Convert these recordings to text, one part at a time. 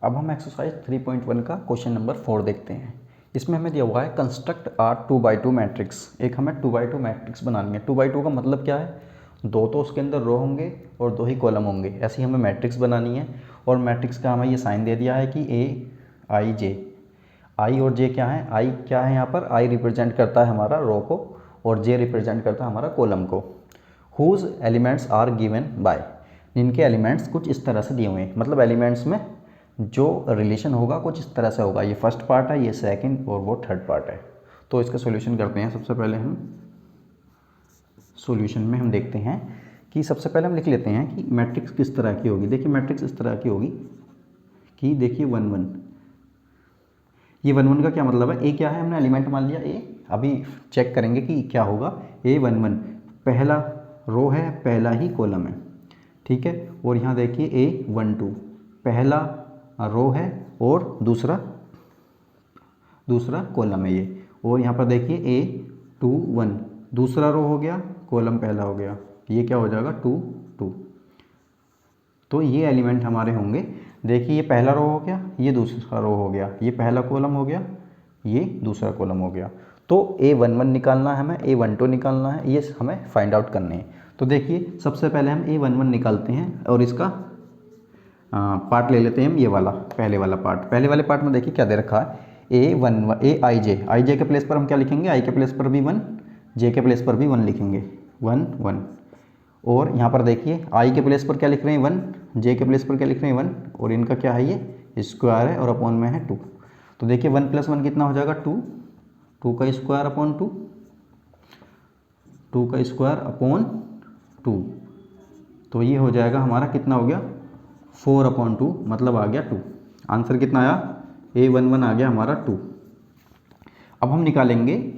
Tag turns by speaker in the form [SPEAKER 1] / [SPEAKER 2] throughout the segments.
[SPEAKER 1] अब हम एक्सरसाइज 3.1 का क्वेश्चन नंबर 4 देखते हैं। इसमें हमें दिया हुआ है कंस्ट्रक्ट आर 2x2 मैट्रिक्स। एक हमें 2x2 मैट्रिक्स बनानी है। 2x2 का मतलब क्या है, दो तो उसके अंदर रो होंगे और दो ही कॉलम होंगे, ऐसी हमें मैट्रिक्स बनानी है। और मैट्रिक्स का हमें ये साइन दे दिया है कि ए आई जे। आई और जे क्या है, आई क्या है यहाँ पर, आई रिप्रेजेंट करता है हमारा रो को और जे रिप्रेजेंट करता है हमारा कॉलम को। Whose elements are given by, इनके एलिमेंट्स कुछ इस तरह से दिए हुए हैं। मतलब एलिमेंट्स में जो रिलेशन होगा कुछ इस तरह से होगा। ये फर्स्ट पार्ट है, ये सेकंड और वो थर्ड पार्ट है। तो इसका सॉल्यूशन करते हैं। सबसे पहले हम सॉल्यूशन में हम देखते हैं कि सबसे पहले हम लिख लेते हैं कि मैट्रिक्स किस तरह की होगी। देखिए मैट्रिक्स इस तरह की होगी कि देखिए 1 1, ये 1 1 का क्या मतलब है, ए क्या है, हमने एलिमेंट मान लिया ए। अभी चेक करेंगे कि क्या होगा। ए 1 1 पहला रो है, पहला ही कॉलम है, ठीक है। और यहाँ देखिए ए 1 2 पहला रो है और दूसरा कॉलम है ये। और यहाँ पर देखिए ए 2 1 दूसरा रो हो गया, कॉलम पहला हो गया, ये क्या हो जाएगा 2 2। तो ये एलिमेंट हमारे होंगे। देखिए ये पहला रो हो गया, ये दूसरा रो हो गया, ये पहला कॉलम हो गया, ये दूसरा कॉलम हो गया। तो A11 निकालना है हमें, A12 निकालना है, ये हमें फाइंड आउट करने हैं। तो देखिए सबसे पहले हम A11 निकालते हैं और इसका पार्ट ले लेते हैं हम, ये वाला पहले वाला पार्ट। पहले वाले पार्ट में देखिए क्या दे रखा है, A आई जे के प्लेस पर हम क्या लिखेंगे, आई के प्लेस पर भी 1, जे के प्लेस पर भी 1 लिखेंगे, 1 1। और यहाँ पर देखिए आई के प्लेस पर क्या लिख रहे हैं 1, जे के प्लेस पर क्या लिख रहे हैं 1, और इनका क्या है ये स्क्वायर है और अपॉन में है 2। तो देखिए 1 + 1 कितना हो जाएगा 2, 2 का स्क्वायर अपॉन 2, 2 का स्क्वायर अपॉन 2। तो ये हो जाएगा हमारा कितना हो गया 4/2, मतलब आ गया 2। आंसर कितना आया, A11 आ गया हमारा 2। अब हम निकालेंगे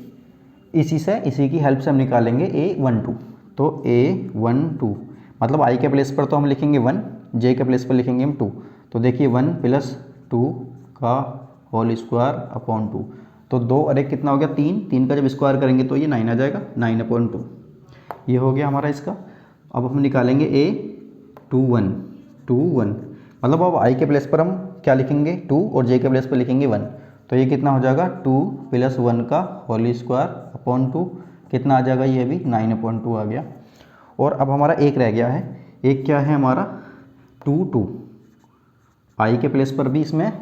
[SPEAKER 1] इसी की हेल्प से हम निकालेंगे A12। तो A12 मतलब आई के प्लेस पर तो हम लिखेंगे 1, जे के प्लेस पर लिखेंगे हम 2। तो देखिए 1 + 2 का होल स्क्वायर अपॉन 2। तो 2 और 1 कितना हो गया 3, 3 का जब स्क्वायर करेंगे तो ये 9 आ जाएगा, 9/2। ये हो गया हमारा इसका। अब हम निकालेंगे A21 मतलब अब आई के प्लेस पर हम क्या लिखेंगे 2 और जे के प्लेस पर लिखेंगे 1। तो ये कितना हो जाएगा 2 + 1 का होल स्क्वायर अपॉन 2, कितना आ जाएगा, ये भी 9/2 आ गया। और अब हमारा एक रह गया है, एक क्या है हमारा 2 2। आई के प्लेस पर भी इसमें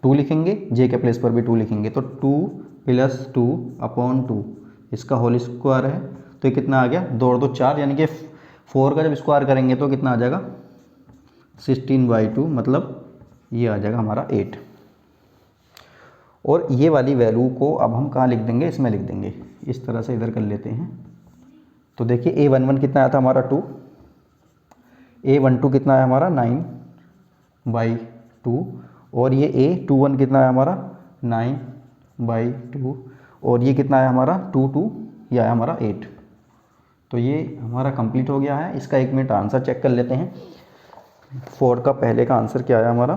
[SPEAKER 1] 2 लिखेंगे, जे के प्लेस पर भी 2 लिखेंगे। तो 2 + 2/2 इसका होल स्क्वायर है। तो ये कितना आ गया 2 और 2 4, यानी कि 4 का जब स्क्वायर करेंगे तो कितना आ जाएगा 16/2, मतलब ये आ जाएगा हमारा 8। और ये वाली वैल्यू को अब हम कहाँ लिख देंगे, इसमें लिख देंगे। इस तरह से इधर कर लेते हैं। तो देखिए A11 कितना आया था हमारा 2, A12 कितना आया हमारा 9/2, और ये A21 कितना आया हमारा 9/2, और ये कितना आया हमारा 2 2, ये आया हमारा 8। तो ये हमारा कंप्लीट हो गया है। इसका 1 मिनट आंसर चेक कर लेते हैं। 4 का पहले का आंसर क्या आया हमारा,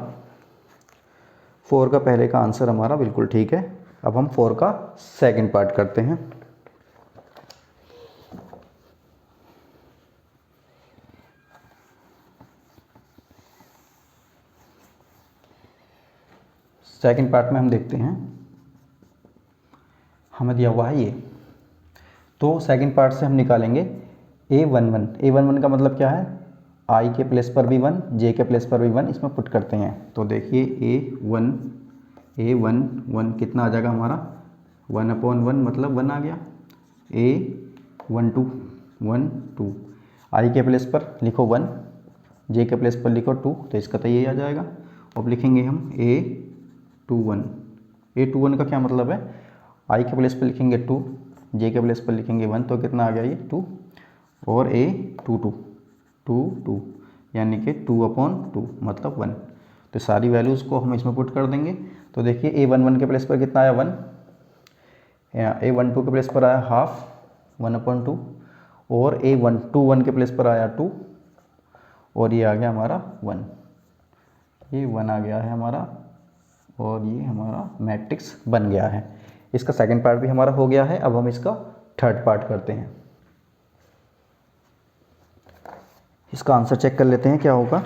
[SPEAKER 1] 4 का पहले का आंसर हमारा बिल्कुल ठीक है। अब हम 4 का सेकंड पार्ट करते हैं। सेकंड पार्ट में हम देखते हैं, हमें दिया हुआ है ये। तो सेकंड पार्ट से हम निकालेंगे A11 का मतलब क्या है, आई के प्लेस पर भी 1, जे के प्लेस पर भी 1, इसमें पुट करते हैं। तो देखिए A11 कितना आ जाएगा हमारा 1/1, मतलब 1 आ गया। A12 1 2, आई के प्लेस पर लिखो 1, जे के प्लेस पर लिखो 2, तो इसका तो यही आ जाएगा। अब लिखेंगे हम A21 का क्या मतलब है, आई के प्लेस पर लिखेंगे 2, जे के प्लेस पर लिखेंगे 1, तो कितना आ गया ये 2। और A22 यानी कि 2/2, मतलब 1। तो सारी वैल्यूज़ को हम इसमें पुट कर देंगे। तो देखिए A11 के प्लेस पर कितना आया 1, A12 के प्लेस पर आया हाफ 1/2, और A21 के प्लेस पर आया 2, और ये आ गया हमारा 1। ये 1 आ गया है हमारा, और ये हमारा मैट्रिक्स बन गया है। इसका सेकंड पार्ट भी हमारा हो गया है। अब हम इसका थर्ड पार्ट करते हैं। इसका आंसर चेक कर लेते हैं क्या होगा।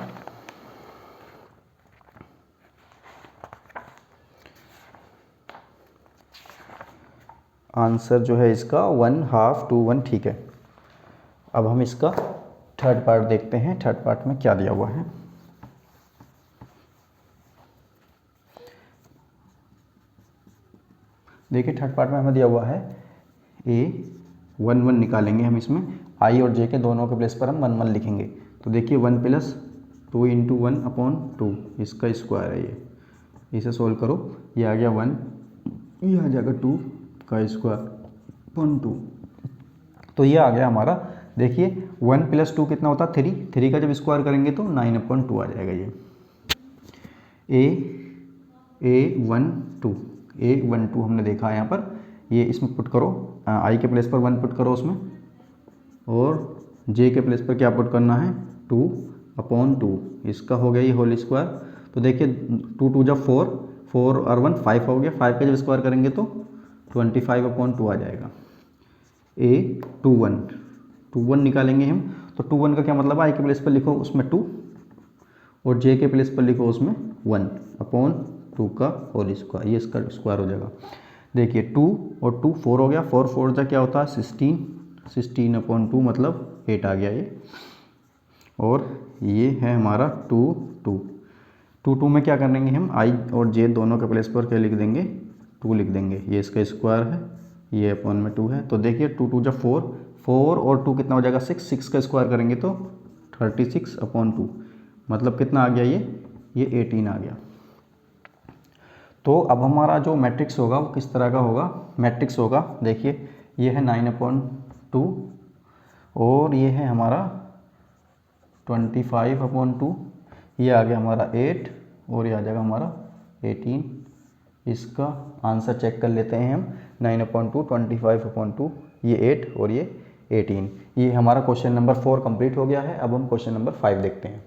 [SPEAKER 1] आंसर जो है इसका 1/2 to 1 ठीक है। अब हम इसका थर्ड पार्ट देखते हैं, थर्ड पार्ट में क्या दिया हुआ है। देखिए थर्ड पार्ट में हमें दिया हुआ है A11 निकालेंगे हम, इसमें I और J के दोनों के प्लेस पर हम 1 1 लिखेंगे। तो देखिए 1 + 2 × 1/2 इसका स्क्वायर है ये, इसे सोल्व करो, ये आ गया 1, ये आ जाएगा 2 का स्क्वायर 2। तो ये आ गया हमारा, देखिए 1 + 2 कितना होता है 3, 3 का जब स्क्वायर करेंगे तो 9/2 आ जाएगा ये। A12 हमने देखा है यहाँ पर, ये इसमें पुट करो, I के प्लेस पर 1 पुट करो उसमें, और J के प्लेस पर क्या पुट करना है 2/2, इसका हो गया ये होल स्क्वायर। तो देखिए 2 2 जब 4, 4 और 1 5 हो गया, 5 का जब स्क्वायर करेंगे तो 25/2 आ जाएगा। A21 निकालेंगे हम, तो 21 का क्या मतलब है, I के प्लेस पर लिखो उसमें 2 और J के प्लेस पर लिखो उसमें 1/2 का होल स्क्वायर, ये इसका स्क्वायर हो जाएगा। देखिए 2 और 2 4 हो गया, 4 4 जा क्या होता है 16, 16/2 मतलब 8 आ गया ये। और ये है हमारा 2 2 2 2 में क्या करेंगे हम, I और J दोनों के प्लेस पर क्या लिख देंगे 2 लिख देंगे, ये इसका स्क्वायर है, ये अपॉन में 2 है। तो देखिए 2 2 जा 4, 4 और 2 कितना हो जाएगा 6, 6 का स्क्वायर करेंगे तो 36/2 मतलब कितना आ गया ये 18 आ गया। तो अब हमारा जो मैट्रिक्स होगा वो किस तरह का होगा, मैट्रिक्स होगा देखिए ये है 9/2 और ये है हमारा 25/2, ये आ गया हमारा 8 और ये आ जाएगा हमारा 18। इसका आंसर चेक कर लेते हैं हम, 9/2 25/2, ये 8 और ये 18। ये हमारा क्वेश्चन नंबर 4 कंप्लीट हो गया है। अब हम क्वेश्चन नंबर 5 देखते हैं।